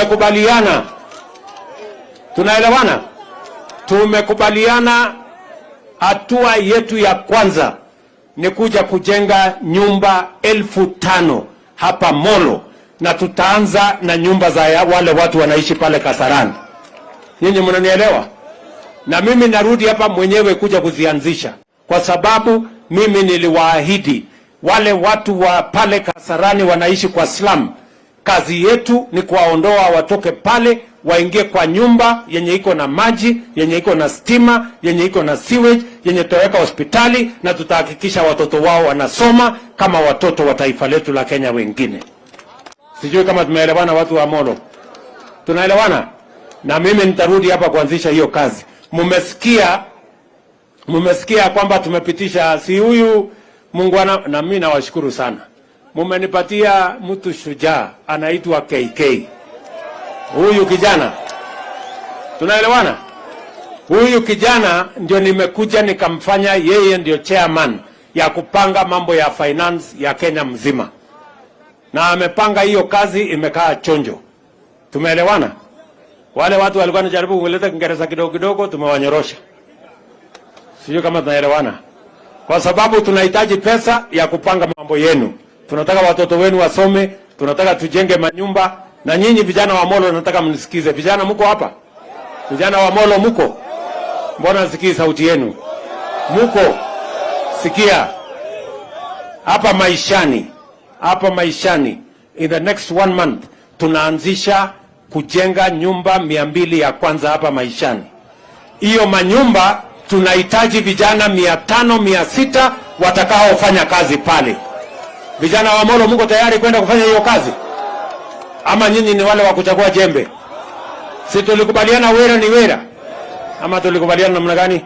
Tumekubaliana, tunaelewana? Tumekubaliana hatua yetu ya kwanza ni kuja kujenga nyumba 5,000 hapa Molo, na tutaanza na nyumba za wale watu wanaishi pale Kasarani. Nyinyi mnanielewa? Na mimi narudi hapa mwenyewe kuja kuzianzisha, kwa sababu mimi niliwaahidi wale watu wa pale Kasarani wanaishi kwa slum. Kazi yetu ni kuwaondoa watoke pale waingie kwa nyumba yenye iko na maji, yenye iko na stima, yenye iko na sewage, yenye tutaweka hospitali, na tutahakikisha watoto wao wanasoma kama watoto wa taifa letu la Kenya wengine. Sijui kama tumeelewana watu wa Molo. Tunaelewana? Na mimi nitarudi hapa kuanzisha hiyo kazi. Mumesikia kwamba tumepitisha si huyu Muungwana, na mimi nawashukuru sana. Mumenipatia mtu shujaa anaitwa KK. Huyu kijana, tunaelewana? Huyu kijana ndio nimekuja nikamfanya yeye ndio chairman ya kupanga mambo ya finance ya Kenya mzima, na amepanga hiyo kazi, imekaa chonjo. Tumeelewana? Wale watu walikuwa wanajaribu kuleta Kiingereza kidogo kidogo, tumewanyorosha. Sio kama tunaelewana, kwa sababu tunahitaji pesa ya kupanga mambo yenu. Tunataka watoto wenu wasome, tunataka tujenge manyumba. Na nyinyi vijana wa Molo nataka mnisikize. Vijana mko hapa? Vijana wa Molo mko? Mbona sikii sauti yenu? Mko? Sikia. Hapa maishani in the next 1 month tunaanzisha kujenga nyumba 200 ya kwanza hapa maishani. Hiyo manyumba tunahitaji vijana 500 600 watakaofanya kazi pale. Vijana wa Molo mko tayari kwenda kufanya hiyo kazi? Ama nyinyi ni wale wa kuchagua jembe? Si tulikubaliana wera ni wera? Ama tulikubaliana namna gani?